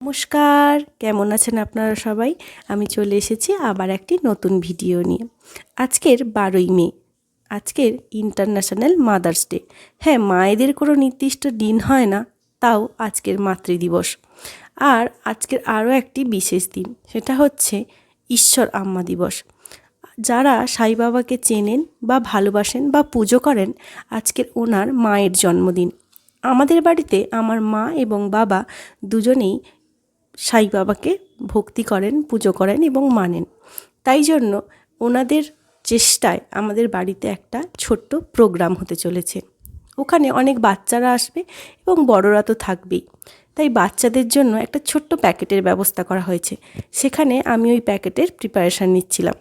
নমস্কার, কেমন আছেন আপনারা সবাই? আমি চলে এসেছি আবার একটি নতুন ভিডিও নিয়ে। আজকের 12ই মে, আজকের ইন্টারন্যাশনাল মাদার্স ডে। হ্যাঁ, মায়েদের কোনো নির্দিষ্ট দিন হয় না, তাও আজকের মাতৃদিবস। আর আজকের আরও একটি বিশেষ দিন, সেটা হচ্ছে ঈশ্বর আম্মা দিবস। যারা সাই বাবাকে চেনেন বা ভালোবাসেন বা পুজো করেন, আজকের ওনার মায়ের জন্মদিন। আমাদের বাড়িতে আমার মা এবং বাবা দুজনেই সাই বাবাকে ভক্তি করেন, পুজো করেন এবং মানেন। তাই জন্য ওনাদের চেষ্টায় আমাদের বাড়িতে একটা ছোট্ট প্রোগ্রাম হতে চলেছে। ওখানে অনেক বাচ্চারা আসবে এবং বড়রা তো থাকবেই। তাই বাচ্চাদের জন্য একটা ছোট্ট প্যাকেটের ব্যবস্থা করা হয়েছে। সেখানে আমি ওই প্যাকেটের প্রিপারেশান নিচ্ছিলাম।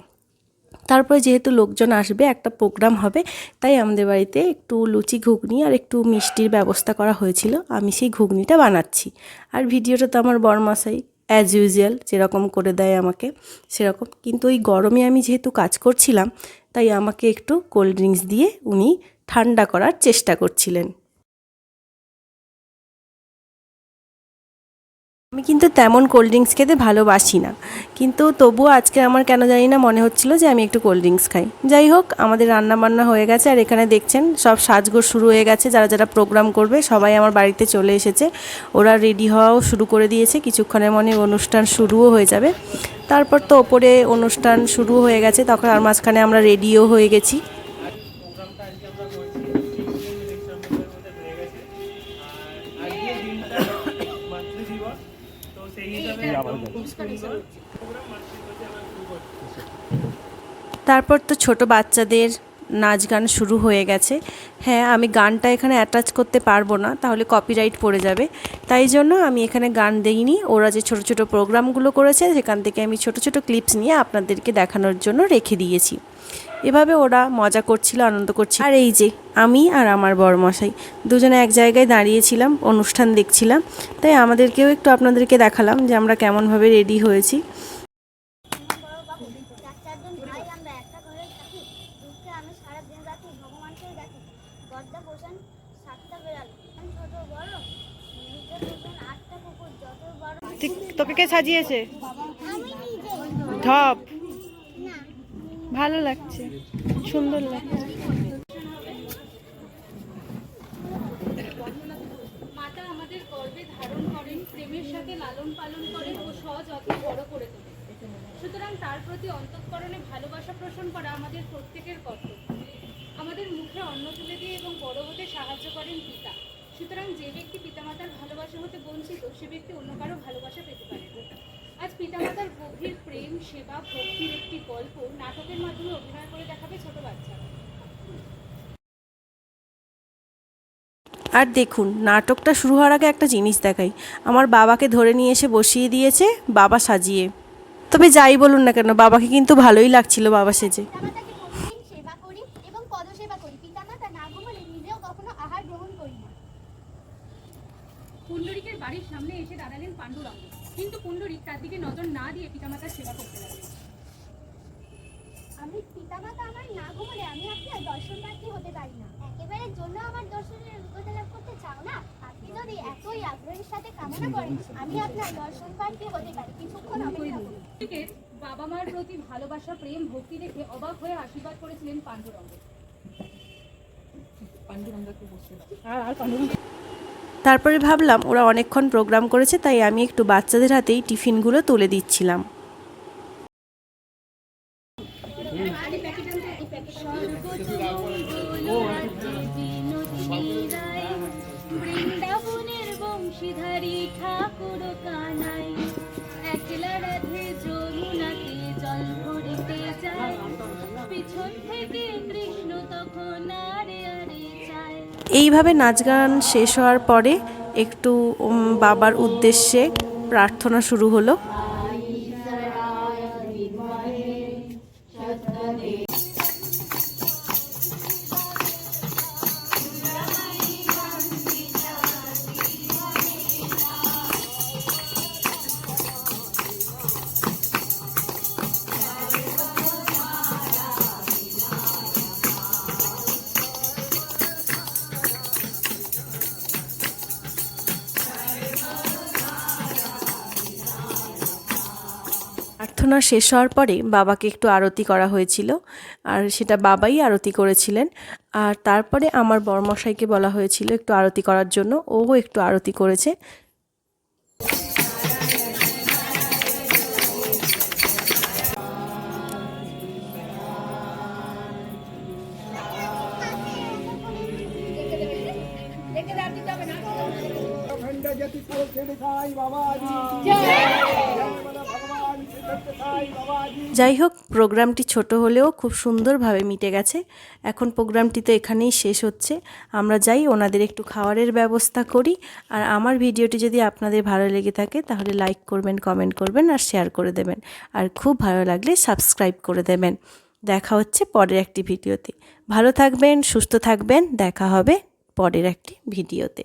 তারপরে যেহেতু লোকজন আসবে, একটা প্রোগ্রাম হবে, তাই আমাদের বাড়িতে একটু লুচি ঘুগনি আর একটু মিষ্টির ব্যবস্থা করা হয়েছিল। আমি সেই ঘুগনিটা বানাচ্ছি। আর ভিডিওটা তো আমার বরমশাই অ্যাজ ইউজুয়াল যেরকম করে দেয় আমাকে সেরকম। কিন্তু ওই গরমে আমি যেহেতু কাজ করছিলাম, তাই আমাকে একটু কোল্ড ড্রিঙ্কস দিয়ে উনি ঠান্ডা করার চেষ্টা করছিলেন। আমি কিন্তু তেমন কোল্ড ড্রিঙ্কস খেতে ভালোবাসি না, কিন্তু তবুও আজকে আমার কেন জানি না মনে হচ্ছিল যে আমি একটু কোল্ড ড্রিঙ্কস খাই। যাই হোক, আমাদের রান্না বান্না হয়ে গেছে আর এখানে দেখছেন সব সাজগোজ শুরু হয়ে গেছে। যারা যারা প্রোগ্রাম করবে সবাই আমার বাড়িতে চলে এসেছে। ওরা রেডি হওয়াও শুরু করে দিয়েছে, কিছুক্ষণের মনে অনুষ্ঠান শুরুও হয়ে যাবে। তারপর তো ওপরে অনুষ্ঠান শুরু হয়ে গেছে, তখন আর মাঝখানে আমরা রেডিও হয়ে গেছি। তারপর তো ছোট বাচ্চাদের নাচ গান শুরু হয়ে গেছে। হ্যাঁ, আমি গানটা এখানে অ্যাটাচ করতে পারবো না, তাহলে কপিরাইট পড়ে যাবে। তাই জন্য আমি এখানে গান দেইনি। ওরা যে ছোট ছোট প্রোগ্রামগুলো করেছে সেখান থেকে আমি ছোট ছোট ক্লিপস নিয়ে আপনাদেরকে দেখানোর জন্য রেখে দিয়েছি। এভাবে ওরা মজা করছিল, আনন্দ করছিল। আর এই যে আমি আর আমার বরমশাই দুজনে এক জায়গায় দাঁড়িয়েছিলাম, অনুষ্ঠান দেখছিলাম। তাই আমাদেরকেও একটু আপনাদেরকে দেখালাম যে আমরা কেমনভাবে রেডি হয়েছি। তোকে কে সাজিয়েছে? ঢপ ভালো লাগছে, সুন্দর লাগছে। মাতা আমাদের গর্ভে ধারণ করেন, প্রেমের সাথে লালন পালন করেন ও সযত্নে বড় করে তোলেন। সুতরাং তার প্রতি অন্তঃকরণে ভালোবাসা পোষণ করা আমাদের প্রত্যেকের কর্তব্য। আমাদের মুখে অন্ন তুলে দিয়ে এবং বড় হতে সাহায্য করেন পিতা। সুতরাং যে ব্যক্তি পিতামাতার ভালোবাসা হতে বঞ্চিত, সে ব্যক্তি অন্য কারো ভালোবাসা পেতে পারে না। আজ পিতামাতার গভীর প্রেম, সেবা, ভক্তির একটি গল্প নাটকের মাধ্যমে অভিনয় করে দেখাবে ছোট বাচ্চারা। আর দেখুন, নাটকটা শুরু হওয়ার আগে একটা জিনিস দেখাই। আমার বাবাকে ধরে নিয়ে এসে বসিয়ে দিয়েছে বাবা সাজিয়ে। তবে যাই বলুন না কেন, বাবাকে কিন্তু ভালোই লাগছিল বাবা সেজে। পিতামাতাকে প্রতিদিন সেবা করি এবং পদসেবা করি। পিতামাতা না ঘুমোলে নিজেও কখনো আহার গ্রহণ করি না। পুণ্ডরিকের বাড়ির সামনে এসে দাঁড়ালেন পাণ্ডুরঙ্গ, কিন্তু পুণ্ডরিক তার দিকে নজর না দিয়ে পিতামাতার সেবা করতে লাগলেন। আমি পিতামাতা আমার না ঘুমোলে আমি আপনার দর্শন প্রার্থী হতে পারি না। একেবারে জন্য আমার দর্শনের অভিজ্ঞতা লাভ করতে চাও না? আপনি যদি এতই আগ্রহের সাথে কামনা করেন, আমি আপনার দর্শন প্রার্থী হতে পারি। কিছুক্ষণ অপেক্ষা করুন। পুণ্ডরিকের বাবা মার প্রতি ভালোবাসা, প্রেম, ভক্তি দেখে অবাক হয়ে আশীর্বাদ করেছিলেন পাণ্ডুরঙ্গ। তারপরে ভাবলাম ওরা অনেকক্ষণ প্রোগ্রাম করেছে, তাই আমি একটু বাচ্চাদের হাতেই টিফিনগুলো তুলে দিচ্ছিলাম। বৃন্দাবনের বংশীধারী ঠাকুর কানাই, একলা রাধে যমুনাতে জল ভরিতে যায়, পিছন থেকে কৃষ্ণ তখন আরে আরে চায়। এইভাবে নাচ গান শেষ হওয়ার পরে একটু বাবার উদ্দেশ্যে প্রার্থনা শুরু হলো। প্রার্থনা শেষ হওয়ার পরে বাবাকে একটু আরতি করা হয়েছিল, আর সেটা বাবাই আরতি করেছিলেন। আর তারপরে আমার বরমশাইকে বলা হয়েছিল একটু আরতি করার জন্য, ও একটু আরতি করেছে। যাই হোক, প্রোগ্রামটি ছোট হলেও খুব সুন্দরভাবে মিটে গেছে। এখন প্রোগ্রামটি তো এখানেই শেষ হচ্ছে। আমরা যাই, ওনাদের একটু খাবারের ব্যবস্থা করি। আর আমার ভিডিওটি যদি আপনাদের ভালো লেগে থাকে তাহলে লাইক করবেন, কমেন্ট করবেন আর শেয়ার করে দেবেন। আর খুব ভালো লাগলে সাবস্ক্রাইব করে দেবেন। দেখা হচ্ছে পরের একটি ভিডিওতে। ভালো থাকবেন, সুস্থ থাকবেন। দেখা হবে পরের একটি ভিডিওতে।